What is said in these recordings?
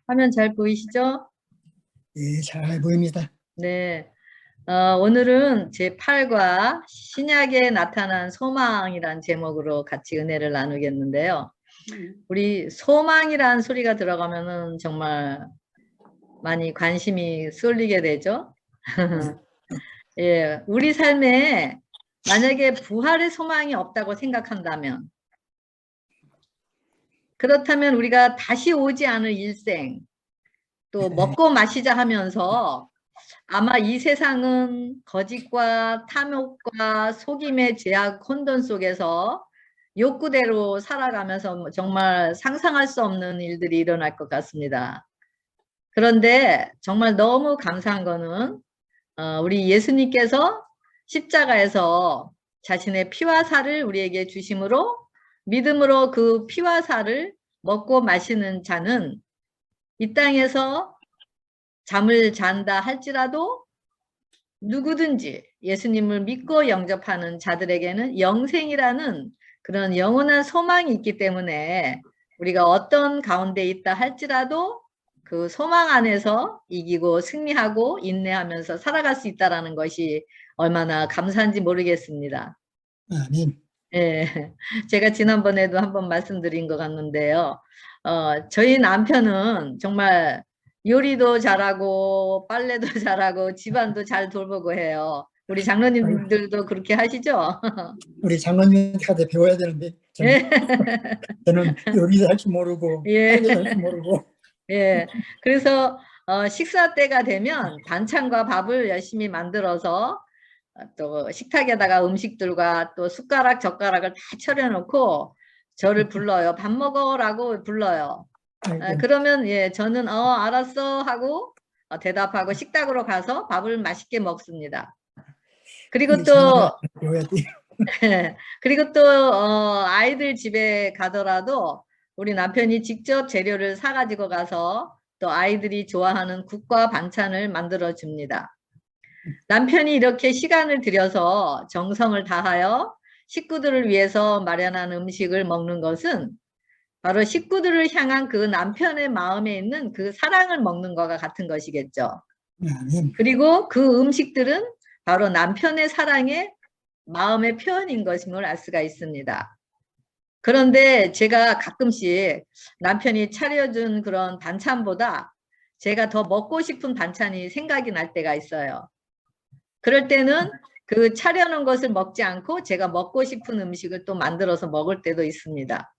화면 잘 보이시죠? 예, 잘 보입니다. 네. 오늘은 제8과 신약에 나타난 소망이란 제목으로 같이 은혜를 나누겠는데요. 우리 소망이란 소리가 들어가면은 정말 많이 관심이 쏠리게 되죠. 예, 우리 삶에 만약에 부활의 소망이 없다고 생각한다면, 그렇다면 우리가 다시 오지 않을 일생, 또 먹고 마시자 하면서 아마 이 세상은 거짓과 탐욕과 속임의 제약 혼돈 속에서 욕구대로 살아가면서 정말 상상할 수 없는 일들이 일어날 것 같습니다. 그런데 정말 너무 감사한 거는 우리 예수님께서 십자가에서 자신의 피와 살을 우리에게 주심으로 믿음으로 그 피와 살을 먹고 마시는 자는 이 땅에서 잠을 잔다 할지라도 누구든지 예수님을 믿고 영접하는 자들에게는 영생이라는 그런 영원한 소망이 있기 때문에 우리가 어떤 가운데 있다 할지라도 그 소망 안에서 이기고 승리하고 인내하면서 살아갈 수 있다는 것이 얼마나 감사한지 모르겠습니다. 아멘. 예, 제가 지난번에도 한번 말씀드린 것 같는데요. 저희 남편은 정말 요리도 잘하고 빨래도 잘하고 집안도 잘 돌보고 해요. 우리 아유, 장로님들도 그렇게 하시죠? 우리 장로님한테 배워야 되는데 저는, 예, 저는 요리도 할 줄 모르고 예, 빨래도 할 줄 모르고. 예. 그래서 식사 때가 되면 반찬과 밥을 열심히 만들어서 또 식탁에다가 음식들과 또 숟가락 젓가락을 다 차려놓고 저를 불러요. 밥 먹어라고 불러요. 아이고, 그러면 예 저는 알았어 하고 대답하고 식탁으로 가서 밥을 맛있게 먹습니다. 그리고 우리 또 장로님한테 배워야 돼. 그리고 또 아이들 집에 가더라도 우리 남편이 직접 재료를 사가지고 가서 또 아이들이 좋아하는 국과 반찬을 만들어 줍니다. 남편이 이렇게 시간을 들여서 정성을 다하여 식구들을 위해서 마련한 음식을 먹는 것은 바로 식구들을 향한 그 남편의 마음에 있는 그 사랑을 먹는 것과 같은 것이겠죠. 아멘. 그리고 그 음식들은 바로 남편의 사랑의 마음의 표현인 것임을 알 수가 있습니다. 그런데 제가 가끔씩 남편이 차려준 그런 반찬보다 제가 더 먹고 싶은 반찬이 생각이 날 때가 있어요. 그럴 때는 그 차려놓은 것을 먹지 않고 제가 먹고 싶은 음식을 또 만들어서 먹을 때도 있습니다.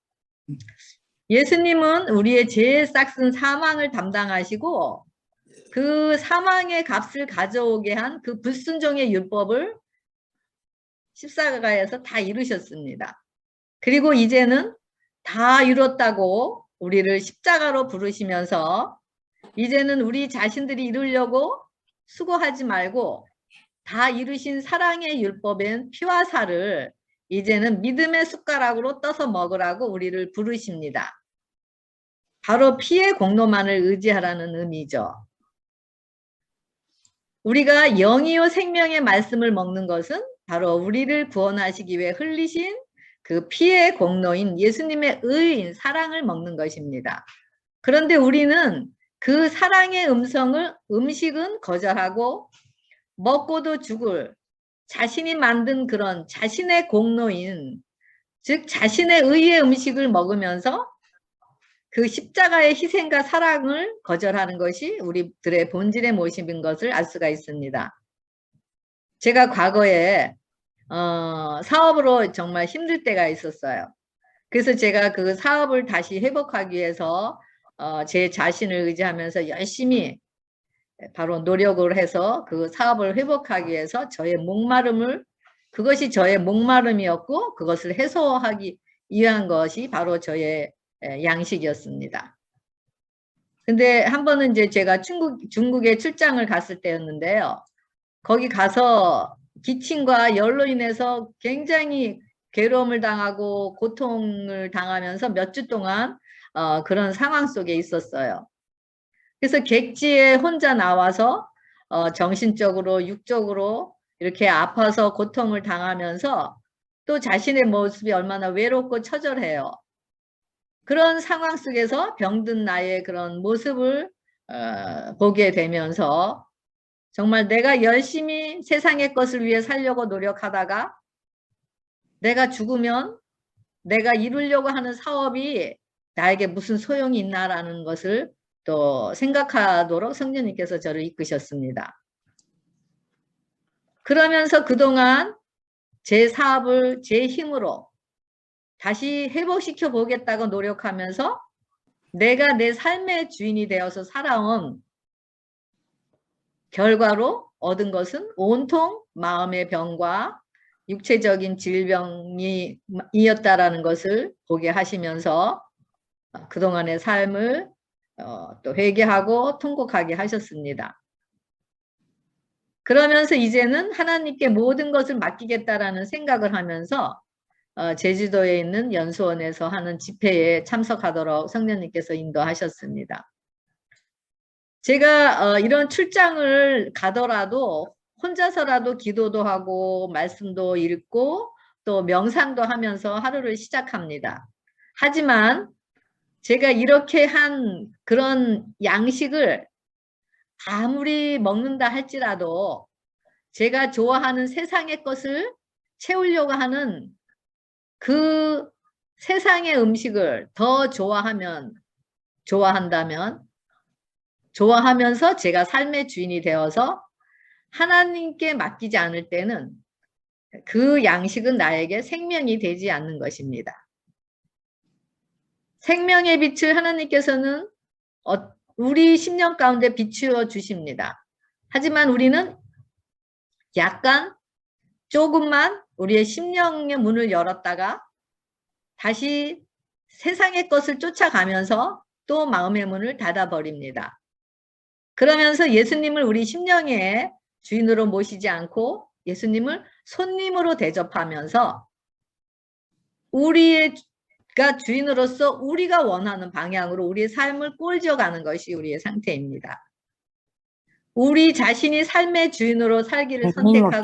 예수님은 우리의 죄에 싹슨 사망을 담당하시고 그 사망의 값을 가져오게 한 그 불순종의 율법을 십자가에서 다 이루셨습니다. 그리고 이제는 다 이뤘다고 우리를 십자가로 부르시면서 이제는 우리 자신들이 이루려고 수고하지 말고 다 이루신 사랑의 율법엔 피와 살을 이제는 믿음의 숟가락으로 떠서 먹으라고 우리를 부르십니다. 바로 피의 공로만을 의지하라는 의미죠. 우리가 영이요 생명의 말씀을 먹는 것은 바로 우리를 구원하시기 위해 흘리신 그 피의 공로인 예수님의 의인 사랑을 먹는 것입니다. 그런데 우리는 그 사랑의 음식은 거절하고 먹고도 죽을 자신이 만든 그런 자신의 공로인 즉 자신의 의의 음식을 먹으면서 그 십자가의 희생과 사랑을 거절하는 것이 우리들의 본질의 모습인 것을 알 수가 있습니다. 제가 과거에 사업으로 정말 힘들 때가 있었어요. 그래서 제가 그 사업을 다시 회복하기 위해서 제 자신을 의지하면서 열심히 바로 노력을 해서 그 사업을 회복하기 위해서 그것이 저의 목마름이었고 그것을 해소하기 위한 것이 바로 저의 양식이었습니다. 근데 한 번은 이제 제가 중국에 출장을 갔을 때였는데요. 거기 가서 기침과 열로 인해서 굉장히 괴로움을 당하고 고통을 당하면서 몇 주 동안 그런 상황 속에 있었어요. 그래서 객지에 혼자 나와서 정신적으로 육적으로 이렇게 아파서 고통을 당하면서 또 자신의 모습이 얼마나 외롭고 처절해요. 그런 상황 속에서 병든 나의 그런 모습을 보게 되면서 정말 내가 열심히 세상의 것을 위해 살려고 노력하다가 내가 죽으면 내가 이루려고 하는 사업이 나에게 무슨 소용이 있나라는 것을 또 생각하도록 성령님께서 저를 이끄셨습니다. 그러면서 그동안 제 사업을 제 힘으로 다시 회복시켜 보겠다고 노력하면서 내가 내 삶의 주인이 되어서 살아온 결과로 얻은 것은 온통 마음의 병과 육체적인 질병이었다라는 것을 보게 하시면서 그동안의 삶을 또 회개하고 통곡하게 하셨습니다. 그러면서 이제는 하나님께 모든 것을 맡기겠다라는 생각을 하면서 제주도에 있는 연수원에서 하는 집회에 참석하도록 성령님께서 인도하셨습니다. 제가 이런 출장을 가더라도 혼자서라도 기도도 하고 말씀도 읽고 또 명상도 하면서 하루를 시작합니다. 하지만 제가 이렇게 한 그런 양식을 아무리 먹는다 할지라도 제가 좋아하는 세상의 것을 채우려고 하는 그 세상의 음식을 더 좋아하면서 제가 삶의 주인이 되어서 하나님께 맡기지 않을 때는 그 양식은 나에게 생명이 되지 않는 것입니다. 생명의 빛을 하나님께서는 우리 심령 가운데 비추어 주십니다. 하지만 우리는 약간 조금만 우리의 심령의 문을 열었다가 다시 세상의 것을 쫓아가면서 또 마음의 문을 닫아버립니다. 그러면서 예수님을 우리 심령의 주인으로 모시지 않고 예수님을 손님으로 대접하면서 우리가 주인으로서 우리가 원하는 방향으로 우리의 삶을 꼴져가는 것이 우리의 상태입니다. 우리 자신이 삶의 주인으로 살기를 선택하고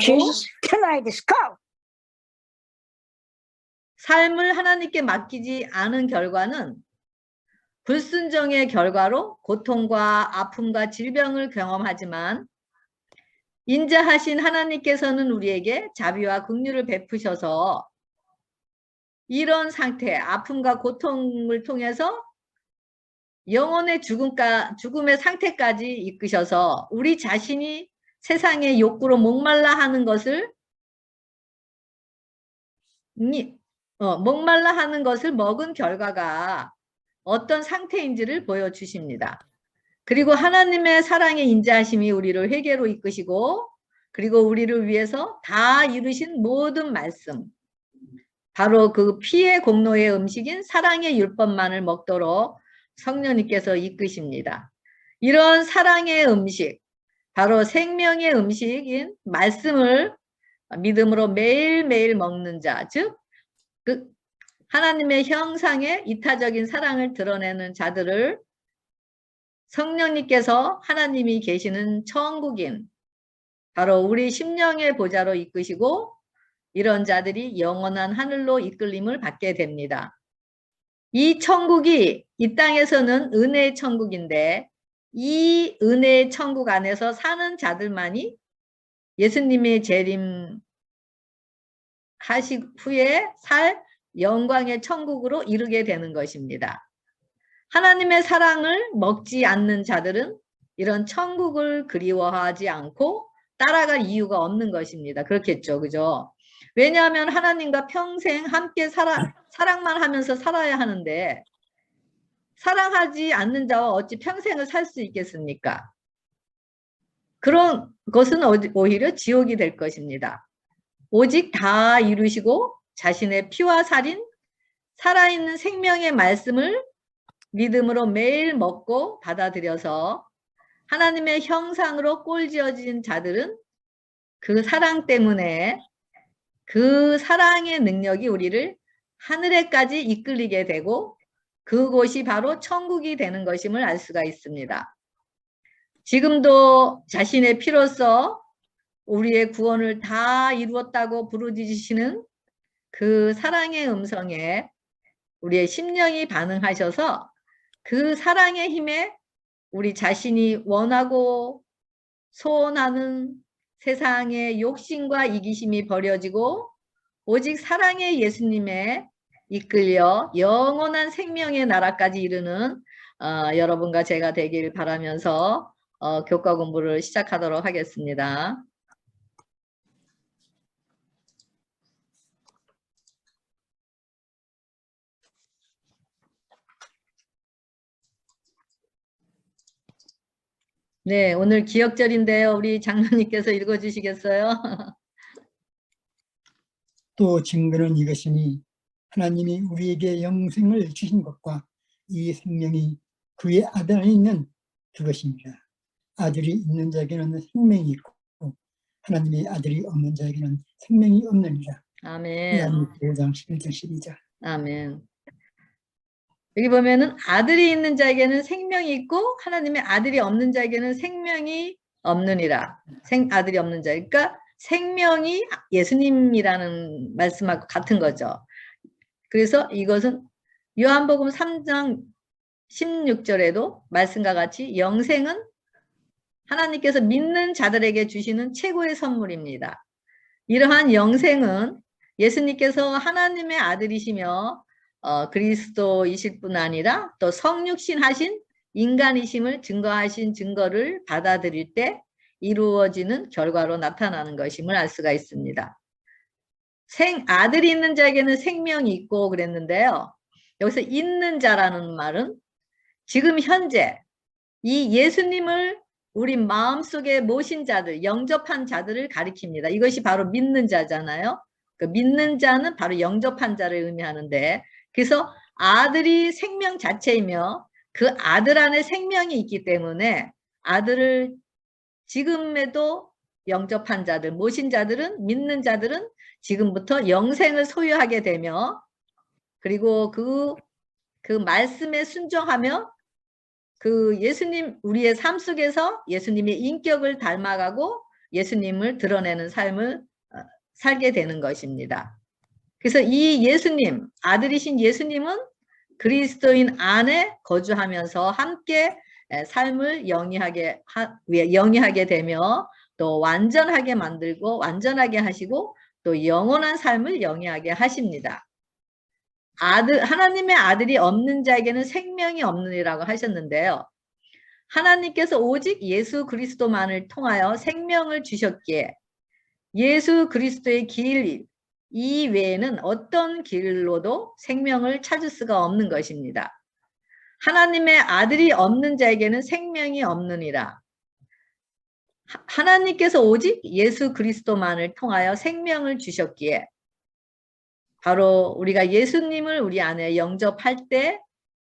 삶을 하나님께 맡기지 않은 결과는 불순종의 결과로 고통과 아픔과 질병을 경험하지만 인자하신 하나님께서는 우리에게 자비와 긍휼을 베푸셔서 이런 상태, 아픔과 고통을 통해서 영혼의 죽음의 상태까지 이끄셔서 우리 자신이 세상의 욕구로 목말라 하는 것을 먹은 결과가 어떤 상태인지를 보여주십니다. 그리고 하나님의 사랑의 인자하심이 우리를 회개로 이끄시고 그리고 우리를 위해서 다 이루신 모든 말씀, 바로 그 피의 공로의 음식인 사랑의 율법만을 먹도록 성령님께서 이끄십니다. 이런 사랑의 음식, 바로 생명의 음식인 말씀을 믿음으로 매일매일 먹는 자, 즉 그 하나님의 형상의 이타적인 사랑을 드러내는 자들을 성령님께서 하나님이 계시는 천국인 바로 우리 심령의 보좌로 이끄시고 이런 자들이 영원한 하늘로 이끌림을 받게 됩니다. 이 천국이 이 땅에서는 은혜의 천국인데 이 은혜의 천국 안에서 사는 자들만이 예수님의 재림 하신 후에 살 영광의 천국으로 이르게 되는 것입니다. 하나님의 사랑을 먹지 않는 자들은 이런 천국을 그리워하지 않고 따라갈 이유가 없는 것입니다. 그렇겠죠. 그죠? 왜냐하면 하나님과 평생 함께 사랑만 하면서 살아야 하는데 사랑하지 않는 자와 어찌 평생을 살 수 있겠습니까? 그런 것은 오히려 지옥이 될 것입니다. 오직 다 이루시고 자신의 피와 살인 살아있는 생명의 말씀을 믿음으로 매일 먹고 받아들여서 하나님의 형상으로 꼴지어진 자들은 그 사랑 때문에 그 사랑의 능력이 우리를 하늘에까지 이끌리게 되고 그곳이 바로 천국이 되는 것임을 알 수가 있습니다. 지금도 자신의 피로써 우리의 구원을 다 이루었다고 부르짖으시는 그 사랑의 음성에 우리의 심령이 반응하셔서 그 사랑의 힘에 우리 자신이 원하고 소원하는 세상의 욕심과 이기심이 버려지고 오직 사랑의 예수님에 이끌려 영원한 생명의 나라까지 이르는 여러분과 제가 되길 바라면서 교과 공부를 시작하도록 하겠습니다. 네, 오늘 기억절인데요. 우리 장로님께서 읽어주시겠어요? 또 증거는 이것이니 하나님이 우리에게 영생을 주신 것과 이 생명이 그의 아들 안에 있는 그것입니다. 아들이 있는 자에게는 생명이 있고 하나님의 아들이 없는 자에게는 생명이 없느니라. 아멘. 요한복음 5장 11절 12절. 아멘. 여기 보면은 아들이 있는 자에게는 생명이 있고 하나님의 아들이 없는 자에게는 생명이 없느니라. 아들이 없는 자. 그러니까 생명이 예수님이라는 말씀하고 같은 거죠. 그래서 이것은 요한복음 3장 16절에도 말씀과 같이 영생은 하나님께서 믿는 자들에게 주시는 최고의 선물입니다. 이러한 영생은 예수님께서 하나님의 아들이시며 그리스도이실 뿐 아니라 또 성육신 하신 인간이심을 증거하신 증거를 받아들일 때 이루어지는 결과로 나타나는 것임을 알 수가 있습니다. 아들이 있는 자에게는 생명이 있고 그랬는데요. 여기서 있는 자라는 말은 지금 현재 이 예수님을 우리 마음속에 모신 자들, 영접한 자들을 가리킵니다. 이것이 바로 믿는 자잖아요. 그 믿는 자는 바로 영접한 자를 의미하는데, 그래서 아들이 생명 자체이며 그 아들 안에 생명이 있기 때문에 아들을 지금에도 영접한 자들, 모신 자들은, 믿는 자들은 지금부터 영생을 소유하게 되며, 그리고 그 말씀에 순종하며 그 예수님, 우리의 삶 속에서 예수님의 인격을 닮아가고 예수님을 드러내는 삶을 살게 되는 것입니다. 그래서 이 예수님, 아들이신 예수님은 그리스도인 안에 거주하면서 함께 삶을 영위하게 되며 또 완전하게 만들고 완전하게 하시고 또 영원한 삶을 영위하게 하십니다. 하나님의 아들이 없는 자에게는 생명이 없느니라고 하셨는데요. 하나님께서 오직 예수 그리스도만을 통하여 생명을 주셨기에 예수 그리스도의 길 이외에는 어떤 길로도 생명을 찾을 수가 없는 것입니다. 하나님의 아들이 없는 자에게는 생명이 없느니라. 하나님께서 오직 예수 그리스도만을 통하여 생명을 주셨기에 바로 우리가 예수님을 우리 안에 영접할 때,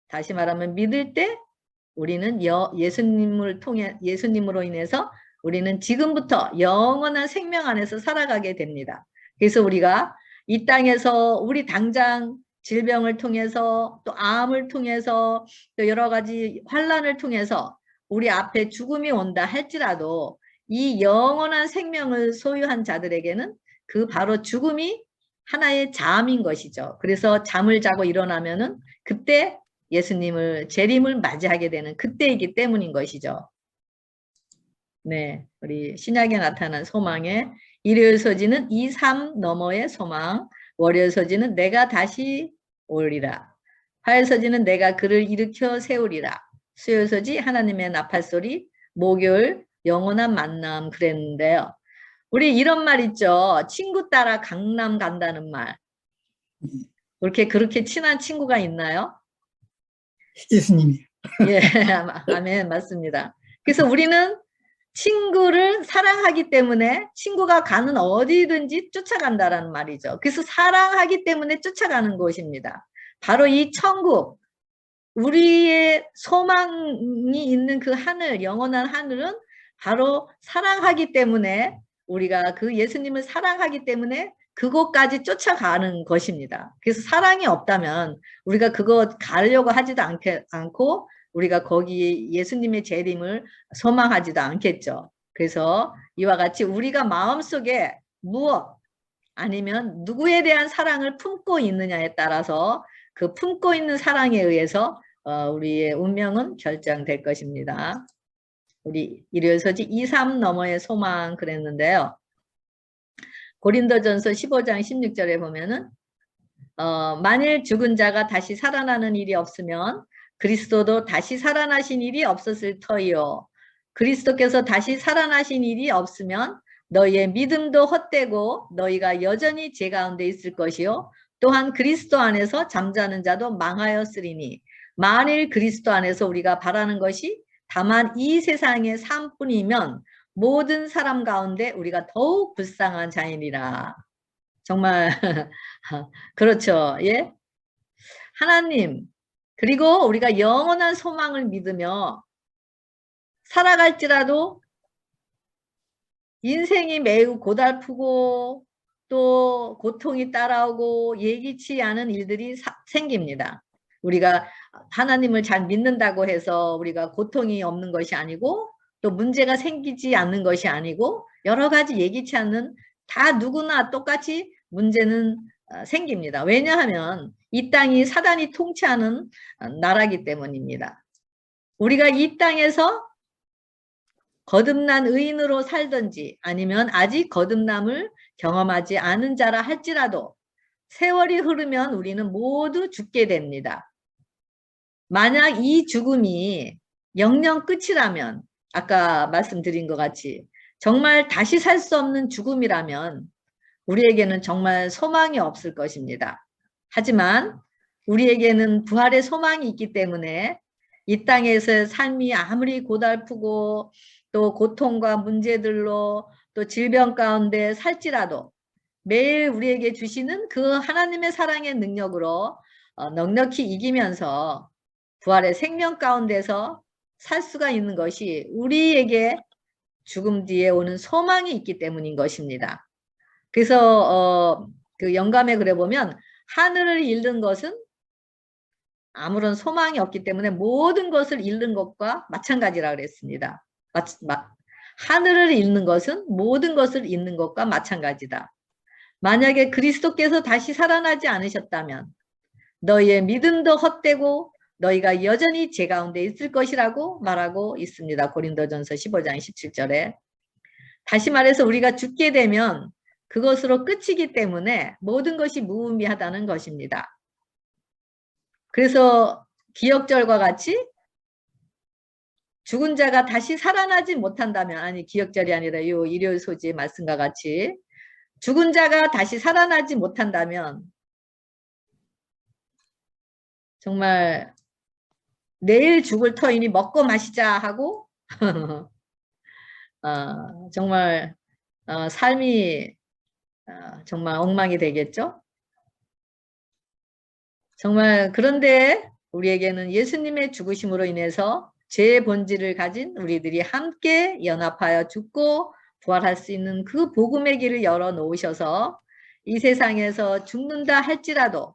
다시 말하면 믿을 때 우리는 예수님으로 인해서 우리는 지금부터 영원한 생명 안에서 살아가게 됩니다. 그래서 우리가 이 땅에서 우리 당장 질병을 통해서 또 암을 통해서 또 여러 가지 환난을 통해서 우리 앞에 죽음이 온다 할지라도 이 영원한 생명을 소유한 자들에게는 그 바로 죽음이 하나의 잠인 것이죠. 그래서 잠을 자고 일어나면은 그때 예수님을 재림을 맞이하게 되는 그때이기 때문인 것이죠. 네, 우리 신약에 나타난 소망의 일요일 서지는 이 삶 너머의 소망, 월요일 서지는 내가 다시 오리라, 화요일 서지는 내가 그를 일으켜 세우리라, 수요일 서지 하나님의 나팔소리, 목요일 영원한 만남 그랬는데요. 우리 이런 말 있죠. 친구 따라 강남 간다는 말. 그렇게 친한 친구가 있나요? 예수님이. 예, 아멘, 맞습니다. 그래서 우리는 친구를 사랑하기 때문에 친구가 가는 어디든지 쫓아간다라는 말이죠. 그래서 사랑하기 때문에 쫓아가는 곳입니다. 바로 이 천국, 우리의 소망이 있는 그 하늘, 영원한 하늘은 바로 사랑하기 때문에 우리가 그 예수님을 사랑하기 때문에 그곳까지 쫓아가는 것입니다. 그래서 사랑이 없다면 우리가 그곳 가려고 하지도 않고 우리가 거기 예수님의 재림을 소망하지도 않겠죠. 그래서 이와 같이 우리가 마음속에 무엇 아니면 누구에 대한 사랑을 품고 있느냐에 따라서 그 품고 있는 사랑에 의해서 우리의 운명은 결정될 것입니다. 우리 일요일서지 2, 3 너머의 소망 그랬는데요. 고린도전서 15장 16절에 보면은 만일 죽은 자가 다시 살아나는 일이 없으면 그리스도도 다시 살아나신 일이 없었을 터이요. 그리스도께서 다시 살아나신 일이 없으면 너희의 믿음도 헛되고 너희가 여전히 죄 가운데 있을 것이요. 또한 그리스도 안에서 잠자는 자도 망하였으리니 만일 그리스도 안에서 우리가 바라는 것이 다만 이 세상의 삶뿐이면 모든 사람 가운데 우리가 더욱 불쌍한 자이니라. 정말 그렇죠. 예? 하나님, 그리고 우리가 영원한 소망을 믿으며 살아갈지라도 인생이 매우 고달프고 또 고통이 따라오고 예기치 않은 일들이 생깁니다. 우리가 하나님을 잘 믿는다고 해서 우리가 고통이 없는 것이 아니고 또 문제가 생기지 않는 것이 아니고 여러 가지 예기치 않는 다 누구나 똑같이 문제는 생깁니다. 왜냐하면 이 땅이 사단이 통치하는 나라이기 때문입니다. 우리가 이 땅에서 거듭난 의인으로 살든지 아니면 아직 거듭남을 경험하지 않은 자라 할지라도 세월이 흐르면 우리는 모두 죽게 됩니다. 만약 이 죽음이 영영 끝이라면 아까 말씀드린 것 같이 정말 다시 살 수 없는 죽음이라면 우리에게는 정말 소망이 없을 것입니다. 하지만 우리에게는 부활의 소망이 있기 때문에 이 땅에서의 삶이 아무리 고달프고 또 고통과 문제들로 또 질병 가운데 살지라도 매일 우리에게 주시는 그 하나님의 사랑의 능력으로 넉넉히 이기면서 부활의 생명 가운데서 살 수가 있는 것이 우리에게 죽음 뒤에 오는 소망이 있기 때문인 것입니다. 그래서 그 영감에 그래 보면 하늘을 잃는 것은 아무런 소망이 없기 때문에 모든 것을 잃는 것과 마찬가지라 그랬습니다. 하늘을 잃는 것은 모든 것을 잃는 것과 마찬가지다. 만약에 그리스도께서 다시 살아나지 않으셨다면 너희의 믿음도 헛되고 너희가 여전히 죄 가운데 있을 것이라고 말하고 있습니다. 고린도전서 15장 17절에. 다시 말해서 우리가 죽게 되면 그것으로 끝이기 때문에 모든 것이 무의미하다는 것입니다. 그래서 기역절과 같이 죽은 자가 다시 살아나지 못한다면, 아니 기역절이 아니라 이 일요일 소지의 말씀과 같이 죽은 자가 다시 살아나지 못한다면 정말 내일 죽을 터이니 먹고 마시자 하고 정말 삶이 정말 엉망이 되겠죠. 정말 그런데 우리에게는 예수님의 죽으심으로 인해서 죄의 본질을 가진 우리들이 함께 연합하여 죽고 부활할 수 있는 그 복음의 길을 열어놓으셔서 이 세상에서 죽는다 할지라도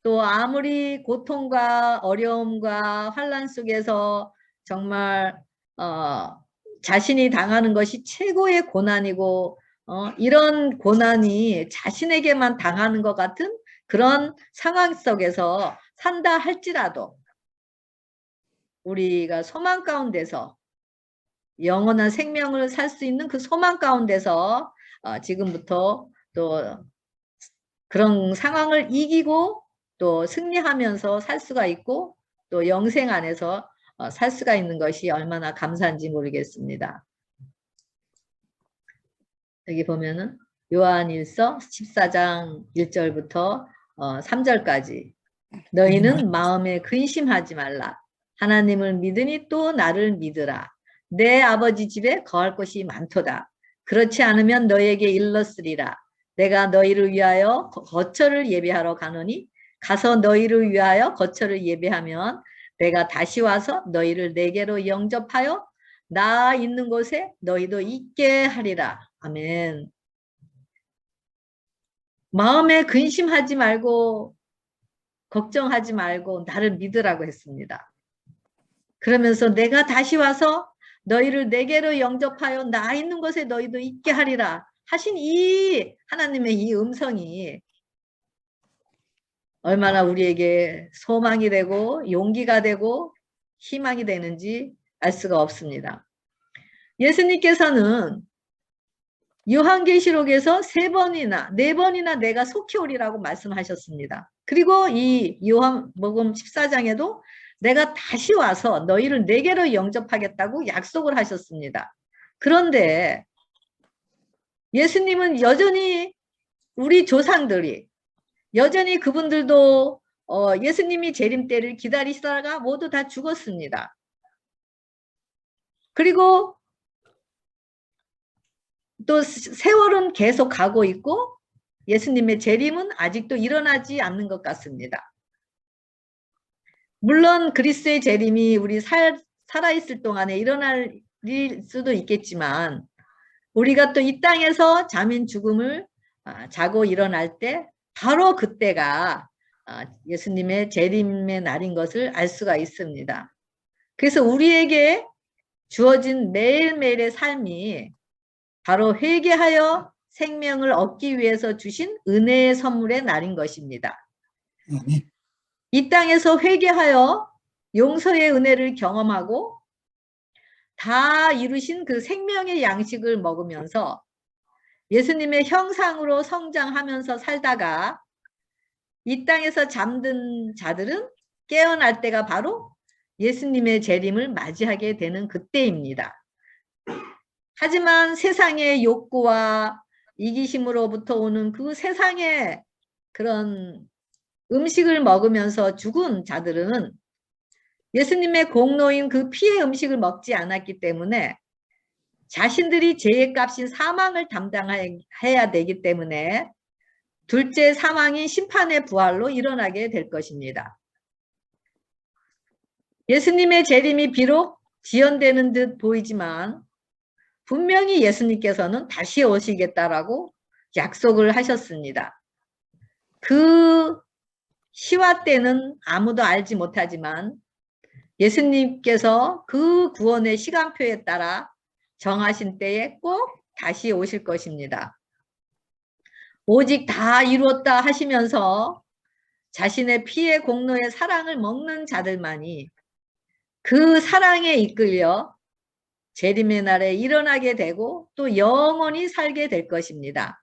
또 아무리 고통과 어려움과 환난 속에서 정말 자신이 당하는 것이 최고의 고난이고 이런 고난이 자신에게만 당하는 것 같은 그런 상황 속에서 산다 할지라도 우리가 소망 가운데서 영원한 생명을 살 수 있는 그 소망 가운데서 지금부터 또 그런 상황을 이기고 또 승리하면서 살 수가 있고 또 영생 안에서 살 수가 있는 것이 얼마나 감사한지 모르겠습니다. 여기 보면은 요한일서 14장 1절부터 3절까지 너희는 마음에 근심하지 말라. 하나님을 믿으니 또 나를 믿으라. 내 아버지 집에 거할 곳이 많도다. 그렇지 않으면 너희에게 일렀으리라. 내가 너희를 위하여 거처를 예배하러 가노니 가서 너희를 위하여 거처를 예배하면 내가 다시 와서 너희를 내게로 영접하여 나 있는 곳에 너희도 있게 하리라. 아멘. 마음에 근심하지 말고 걱정하지 말고 나를 믿으라고 했습니다. 그러면서 내가 다시 와서 너희를 내게로 영접하여 나 있는 곳에 너희도 있게 하리라 하신 이 하나님의 이 음성이 얼마나 우리에게 소망이 되고 용기가 되고 희망이 되는지 알 수가 없습니다. 예수님께서는 요한계시록에서 3번이나 4번이나 내가 속히 오리라고 말씀하셨습니다. 그리고 이 요한복음 14장에도 내가 다시 와서 너희를 내게로 영접하겠다고 약속을 하셨습니다. 그런데 예수님은 여전히 우리 조상들이 여전히 그분들도 예수님이 재림 때를 기다리시다가 모두 다 죽었습니다. 그리고 또 세월은 계속 가고 있고 예수님의 재림은 아직도 일어나지 않는 것 같습니다. 물론 그리스도의 재림이 우리 살아있을 동안에 일어날 일 수도 있겠지만 우리가 또 이 땅에서 잠인 죽음을 자고 일어날 때 바로 그때가 예수님의 재림의 날인 것을 알 수가 있습니다. 그래서 우리에게 주어진 매일매일의 삶이 바로 회개하여 생명을 얻기 위해서 주신 은혜의 선물의 날인 것입니다. 아멘. 이 땅에서 회개하여 용서의 은혜를 경험하고 다 이루신 그 생명의 양식을 먹으면서 예수님의 형상으로 성장하면서 살다가 이 땅에서 잠든 자들은 깨어날 때가 바로 예수님의 재림을 맞이하게 되는 그때입니다. 하지만 세상의 욕구와 이기심으로부터 오는 그 세상의 그런 음식을 먹으면서 죽은 자들은 예수님의 공로인 그 피의 음식을 먹지 않았기 때문에 자신들이 죄의 값인 사망을 담당해야 되기 때문에 둘째 사망인 심판의 부활로 일어나게 될 것입니다. 예수님의 재림이 비록 지연되는 듯 보이지만 분명히 예수님께서는 다시 오시겠다라고 약속을 하셨습니다. 그 시와 때는 아무도 알지 못하지만 예수님께서 그 구원의 시간표에 따라 정하신 때에 꼭 다시 오실 것입니다. 오직 다 이루었다 하시면서 자신의 피의 공로의 사랑을 먹는 자들만이 그 사랑에 이끌려 재림의 날에 일어나게 되고 또 영원히 살게 될 것입니다.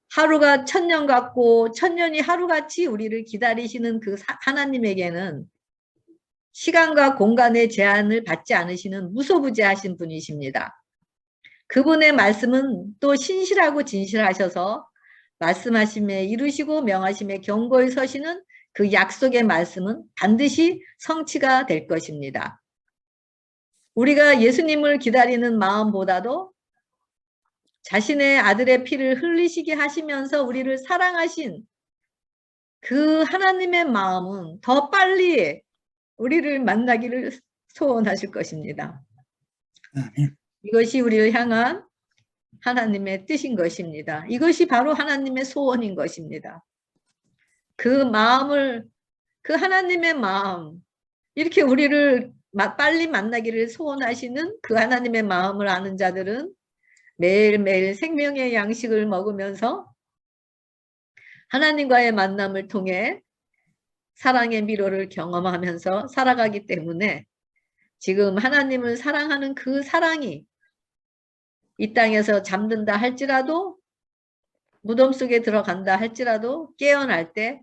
하루가 천년 같고 천년이 하루같이 우리를 기다리시는 그 하나님에게는 시간과 공간의 제한을 받지 않으시는 무소부재하신 분이십니다. 그분의 말씀은 또 신실하고 진실하셔서 말씀하심에 이루시고 명하심에 경고에 서시는 그 약속의 말씀은 반드시 성취가 될 것입니다. 우리가 예수님을 기다리는 마음보다도 자신의 아들의 피를 흘리시게 하시면서 우리를 사랑하신 그 하나님의 마음은 더 빨리 우리를 만나기를 소원하실 것입니다. 아멘. 이것이 우리를 향한 하나님의 뜻인 것입니다. 이것이 바로 하나님의 소원인 것입니다. 그 마음을, 그 하나님의 마음, 이렇게 우리를 빨리 만나기를 소원하시는 그 하나님의 마음을 아는 자들은 매일매일 생명의 양식을 먹으면서 하나님과의 만남을 통해 사랑의 미로를 경험하면서 살아가기 때문에 지금 하나님을 사랑하는 그 사랑이 이 땅에서 잠든다 할지라도 무덤 속에 들어간다 할지라도 깨어날 때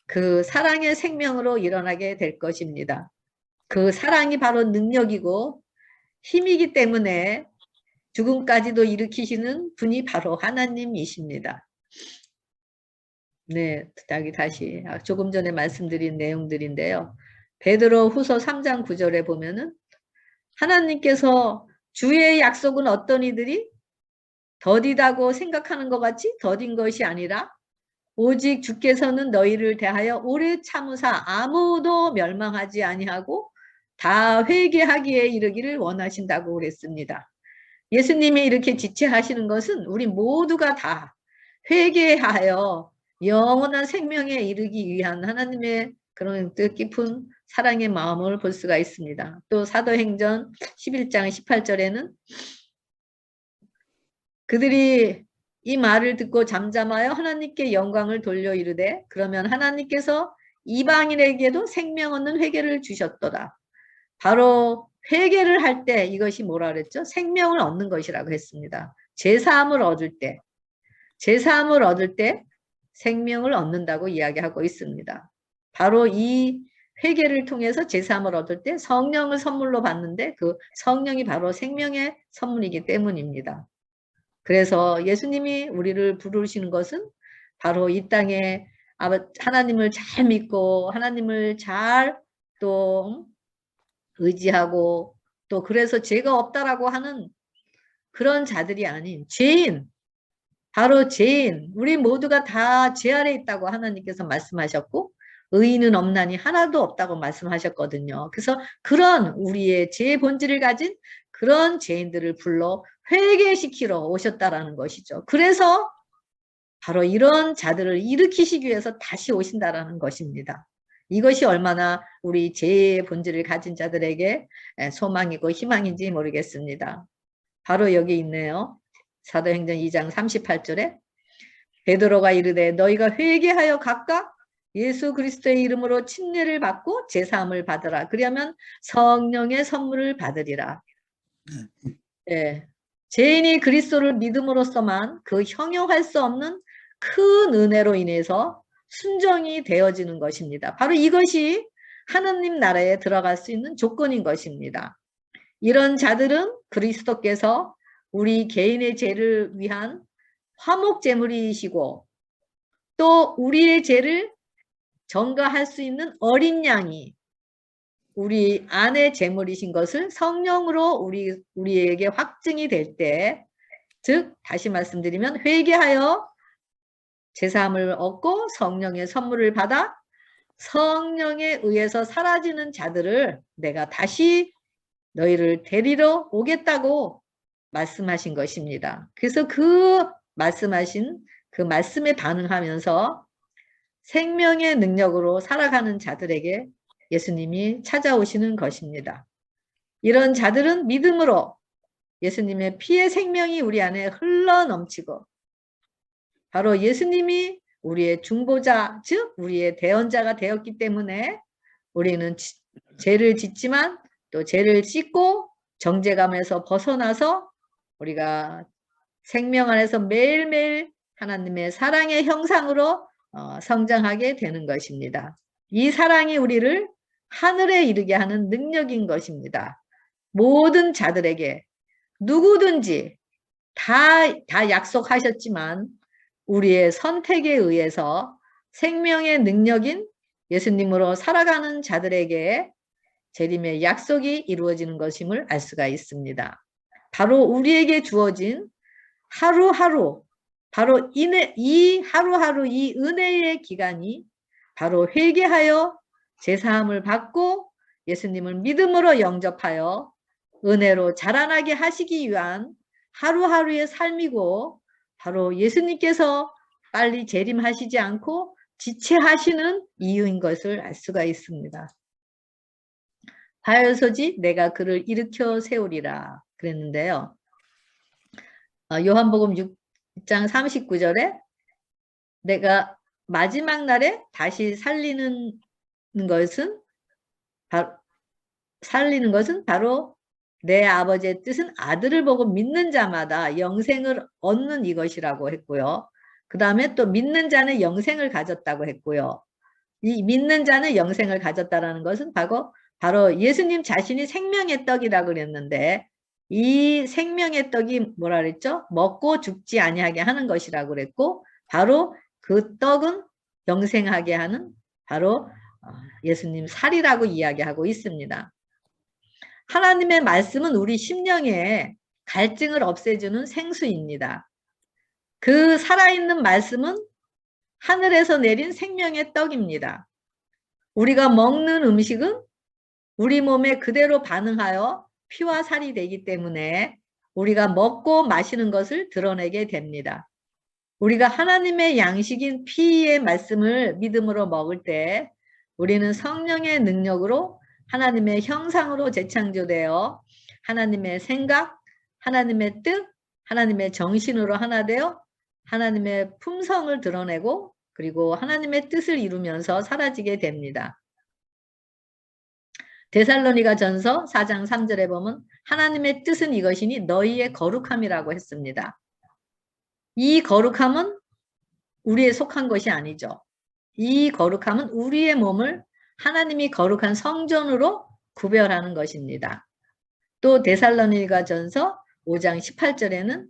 그 사랑의 생명으로 일어나게 될 것입니다. 그 사랑이 바로 능력이고 힘이기 때문에 죽음까지도 일으키시는 분이 바로 하나님이십니다. 네, 다시 조금 전에 말씀드린 내용들인데요. 베드로 후서 3장 9절에 보면은 하나님께서 주의 약속은 어떤 이들이 더디다고 생각하는 것 같이 더딘 것이 아니라 오직 주께서는 너희를 대하여 오래 참으사 아무도 멸망하지 아니하고 다 회개하기에 이르기를 원하신다고 그랬습니다. 예수님이 이렇게 지체하시는 것은 우리 모두가 다 회개하여 영원한 생명에 이르기 위한 하나님의 그런 뜻깊은 사랑의 마음을 볼 수가 있습니다. 또 사도행전 11장 18절에는 그들이 이 말을 듣고 잠잠하여 하나님께 영광을 돌려 이르되 그러면 하나님께서 이방인에게도 생명 얻는 회개를 주셨도다. 바로 회개를 할 때 이것이 뭐라 그랬죠? 생명을 얻는 것이라고 했습니다. 제사함을 얻을 때, 제사함을 얻을 때 생명을 얻는다고 이야기하고 있습니다. 바로 이 회개를 통해서 제사함을 얻을 때 성령을 선물로 받는데 그 성령이 바로 생명의 선물이기 때문입니다. 그래서 예수님이 우리를 부르시는 것은 바로 이 땅에 하나님을 잘 믿고 하나님을 잘 또 의지하고 또 그래서 죄가 없다라고 하는 그런 자들이 아닌 죄인, 바로 죄인, 우리 모두가 다 죄 아래 있다고 하나님께서 말씀하셨고 의인은 없나니 하나도 없다고 말씀하셨거든요. 그래서 그런 우리의 죄의 본질을 가진 그런 죄인들을 불러 회개시키러 오셨다라는 것이죠. 그래서 바로 이런 자들을 일으키시기 위해서 다시 오신다라는 것입니다. 이것이 얼마나 우리 죄의 본질을 가진 자들에게 소망이고 희망인지 모르겠습니다. 바로 여기 있네요. 사도행전 2장 38절에 베드로가 이르되 너희가 회개하여 각각 예수 그리스도의 이름으로 침례를 받고 제사함을 받으라. 그러면 성령의 선물을 받으리라. 예. 죄인이 그리스도를 믿음으로써만 그 형용할 수 없는 큰 은혜로 인해서 순종이 되어지는 것입니다. 바로 이것이 하느님 나라에 들어갈 수 있는 조건인 것입니다. 이런 자들은 그리스도께서 우리 개인의 죄를 위한 화목제물이시고 또 우리의 죄를 전가할 수 있는 어린 양이 우리 안의 제물이신 것을 성령으로 우리에게 확증이 될 때, 즉 다시 말씀드리면 회개하여 제사함을 얻고 성령의 선물을 받아 성령에 의해서 사라지는 자들을 내가 다시 너희를 데리러 오겠다고 말씀하신 것입니다. 그래서 그 말씀하신 그 말씀에 반응하면서 생명의 능력으로 살아가는 자들에게 예수님이 찾아오시는 것입니다. 이런 자들은 믿음으로 예수님의 피의 생명이 우리 안에 흘러 넘치고 바로 예수님이 우리의 중보자, 즉 우리의 대언자가 되었기 때문에 우리는 죄를 짓지만 또 죄를 씻고 정죄감에서 벗어나서 우리가 생명 안에서 매일매일 하나님의 사랑의 형상으로 성장하게 되는 것입니다. 이 사랑이 우리를 하늘에 이르게 하는 능력인 것입니다. 모든 자들에게 누구든지 다 약속하셨지만 우리의 선택에 의해서 생명의 능력인 예수님으로 살아가는 자들에게 재림의 약속이 이루어지는 것임을 알 수가 있습니다. 바로 우리에게 주어진 하루하루, 바로 이 하루하루 이 은혜의 기간이 바로 회개하여 제사함을 받고 예수님을 믿음으로 영접하여 은혜로 자라나게 하시기 위한 하루하루의 삶이고 바로 예수님께서 빨리 재림하시지 않고 지체하시는 이유인 것을 알 수가 있습니다. 바요서지 내가 그를 일으켜 세우리라 그랬는데요. 요한복음 6장 39절에 내가 마지막 날에 다시 살리는 것은 바로 내 아버지의 뜻은 아들을 보고 믿는 자마다 영생을 얻는 이것이라고 했고요. 그 다음에 또 믿는 자는 영생을 가졌다고 했고요. 이 믿는 자는 영생을 가졌다라는 것은 바로 예수님 자신이 생명의 떡이라고 그랬는데 이 생명의 떡이 뭐라 그랬죠? 먹고 죽지 아니하게 하는 것이라고 그랬고 바로 그 떡은 영생하게 하는 바로 예수님 살이라고 이야기하고 있습니다. 하나님의 말씀은 우리 심령에 갈증을 없애주는 생수입니다. 그 살아있는 말씀은 하늘에서 내린 생명의 떡입니다. 우리가 먹는 음식은 우리 몸에 그대로 반응하여 피와 살이 되기 때문에 우리가 먹고 마시는 것을 드러내게 됩니다. 우리가 하나님의 양식인 피의 말씀을 믿음으로 먹을 때 우리는 성령의 능력으로 하나님의 형상으로 재창조되어 하나님의 생각, 하나님의 뜻, 하나님의 정신으로 하나 되어 하나님의 품성을 드러내고 그리고 하나님의 뜻을 이루면서 사라지게 됩니다. 데살로니가전서 4장 3절에 보면 하나님의 뜻은 이것이니 너희의 거룩함이라고 했습니다. 이 거룩함은 우리에 속한 것이 아니죠. 이 거룩함은 우리의 몸을 하나님이 거룩한 성전으로 구별하는 것입니다. 또 데살로니가전서 5장 18절에는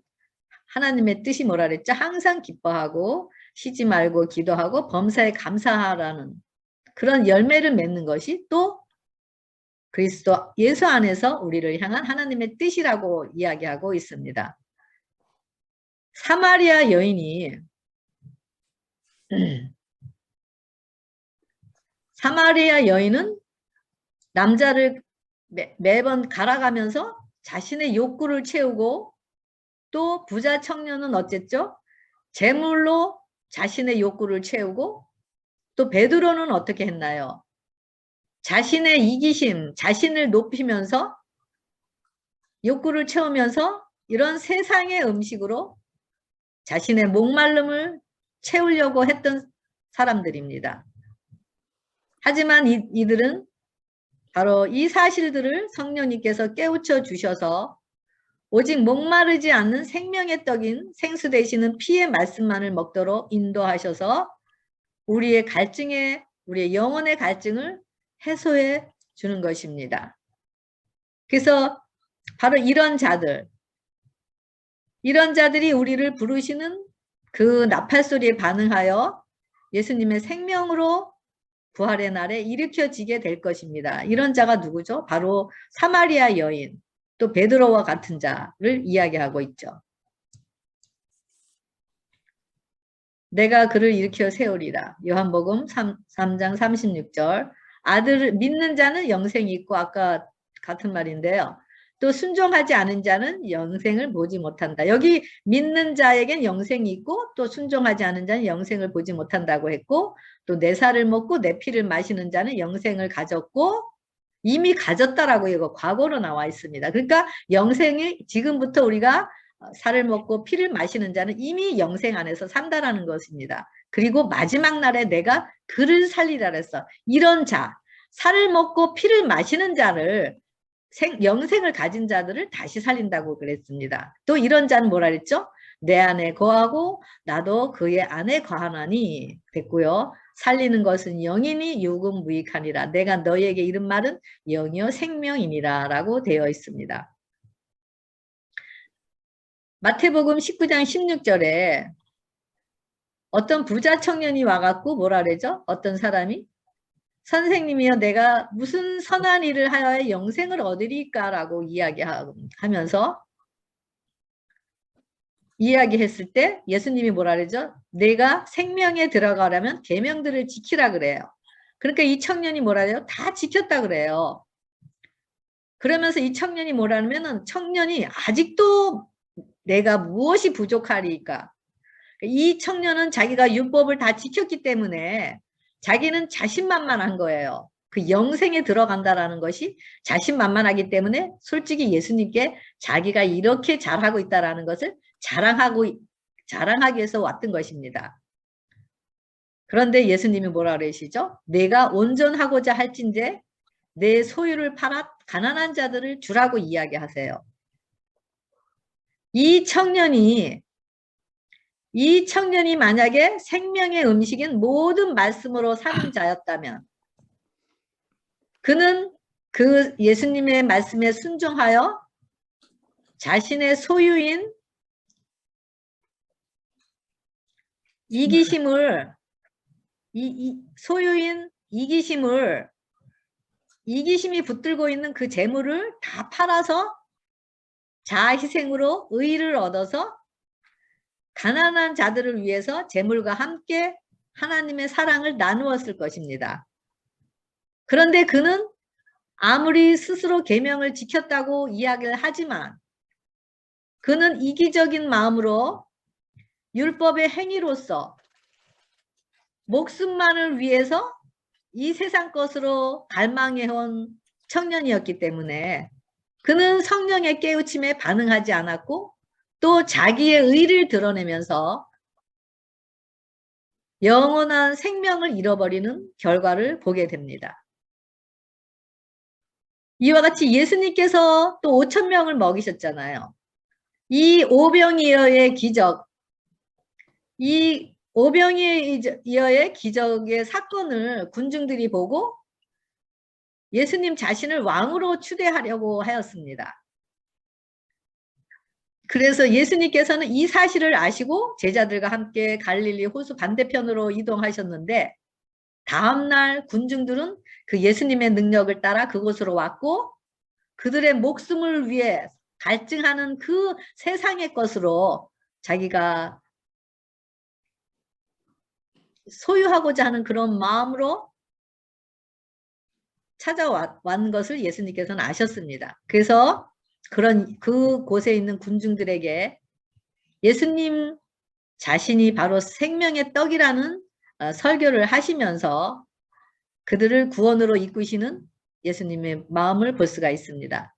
하나님의 뜻이 뭐라 그랬죠? 항상 기뻐하고 쉬지 말고 기도하고 범사에 감사하라는 그런 열매를 맺는 것이 또 그리스도 예수 안에서 우리를 향한 하나님의 뜻이라고 이야기하고 있습니다. 사마리아 여인이 사마리아 여인은 남자를 매번 갈아가면서 자신의 욕구를 채우고 또 부자 청년은 어쨌죠? 재물로 자신의 욕구를 채우고 또 베드로는 어떻게 했나요? 자신의 이기심, 자신을 높이면서 욕구를 채우면서 이런 세상의 음식으로 자신의 목마름을 채우려고 했던 사람들입니다. 하지만 이들은 바로 이 사실들을 성령님께서 깨우쳐 주셔서 오직 목마르지 않는 생명의 떡인 생수 되시는 피의 말씀만을 먹도록 인도하셔서 우리의 영혼의 갈증을 해소해 주는 것입니다. 그래서 바로 이런 자들이 우리를 부르시는 그 나팔소리에 반응하여 예수님의 생명으로 부활의 날에 일으켜지게 될 것입니다. 이런 자가 누구죠? 바로 사마리아 여인, 또 베드로와 같은 자를 이야기하고 있죠. 내가 그를 일으켜 세우리라. 요한복음 3장 36절. 아들을 믿는 자는 영생이 있고 아까 같은 말인데요. 또 순종하지 않은 자는 영생을 보지 못한다. 여기 믿는 자에겐 영생이 있고 또 순종하지 않은 자는 영생을 보지 못한다고 했고 또 내 살을 먹고 내 피를 마시는 자는 영생을 가졌고 이미 가졌다라고 이거 과거로 나와 있습니다. 그러니까 영생이 지금부터 우리가 살을 먹고 피를 마시는 자는 이미 영생 안에서 산다라는 것입니다. 그리고 마지막 날에 내가 그를 살리라 그랬어. 이런 자, 살을 먹고 피를 마시는 자를 영생을 가진 자들을 다시 살린다고 그랬습니다. 또 이런 자는 뭐라 그랬죠? 내 안에 거하고 나도 그의 안에 거하나니 됐고요. 살리는 것은 영이니 육은 무익하니라. 내가 너희에게 이른 말은 영이요 생명이니라 라고 되어 있습니다. 마태복음 19장 16절에 어떤 부자 청년이 와갖고 뭐라 그러죠? 어떤 사람이 선생님이여 내가 무슨 선한 일을 하여 영생을 얻으리까 라고 이야기하면서 이야기했을 때 예수님이 뭐라 그러죠? 내가 생명에 들어가려면 계명들을 지키라 그래요. 그러니까 이 청년이 뭐라 그래요? 다 지켰다 그래요. 그러면서 이 청년이 뭐라면은 청년이 아직도 내가 무엇이 부족하리까? 이 청년은 자기가 율법을 다 지켰기 때문에 자기는 자신만만한 거예요. 그 영생에 들어간다라는 것이 자신만만하기 때문에 솔직히 예수님께 자기가 이렇게 잘하고 있다라는 것을 자랑하기 위해서 왔던 것입니다. 그런데 예수님이 뭐라 그러시죠? 내가 온전하고자 할진대 내 소유를 팔아 가난한 자들을 주라고 이야기하세요. 이 청년이 만약에 생명의 음식인 모든 말씀으로 사는 자였다면 그는 그 예수님의 말씀에 순종하여 자신의 소유인 이기심을 이기심이 붙들고 있는 그 재물을 다 팔아서 자아희생으로 의의를 얻어서 가난한 자들을 위해서 재물과 함께 하나님의 사랑을 나누었을 것입니다. 그런데 그는 아무리 스스로 계명을 지켰다고 이야기를 하지만 그는 이기적인 마음으로 율법의 행위로서 목숨만을 위해서 이 세상 것으로 갈망해온 청년이었기 때문에 그는 성령의 깨우침에 반응하지 않았고 또 자기의 의를 드러내면서 영원한 생명을 잃어버리는 결과를 보게 됩니다. 이와 같이 예수님께서 또 5천 명을 먹이셨잖아요. 이 오병이어의 기적, 이 오병이어의 기적의 사건을 군중들이 보고 예수님 자신을 왕으로 추대하려고 하였습니다. 그래서 예수님께서는 이 사실을 아시고 제자들과 함께 갈릴리 호수 반대편으로 이동하셨는데 다음날 군중들은 그 예수님의 능력을 따라 그곳으로 왔고 그들의 목숨을 위해 갈증하는 그 세상의 것으로 자기가 소유하고자 하는 그런 마음으로 찾아왔는 것을 예수님께서는 아셨습니다. 그래서 그 곳에 있는 군중들에게 예수님 자신이 바로 생명의 떡이라는 설교를 하시면서 그들을 구원으로 이끄시는 예수님의 마음을 볼 수가 있습니다.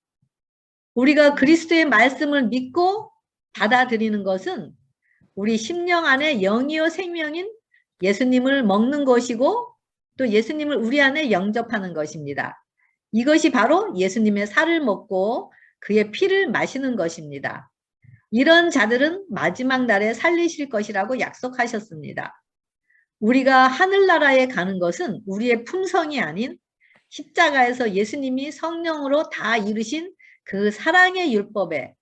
우리가 그리스도의 말씀을 믿고 받아들이는 것은 우리 심령 안에 영이요 생명인 예수님을 먹는 것이고 또 예수님을 우리 안에 영접하는 것입니다. 이것이 바로 예수님의 살을 먹고 그의 피를 마시는 것입니다. 이런 자들은 마지막 날에 살리실 것이라고 약속하셨습니다. 우리가 하늘나라에 가는 것은 우리의 품성이 아닌 십자가에서 예수님이 성령으로 다 이루신 그 사랑의 율법에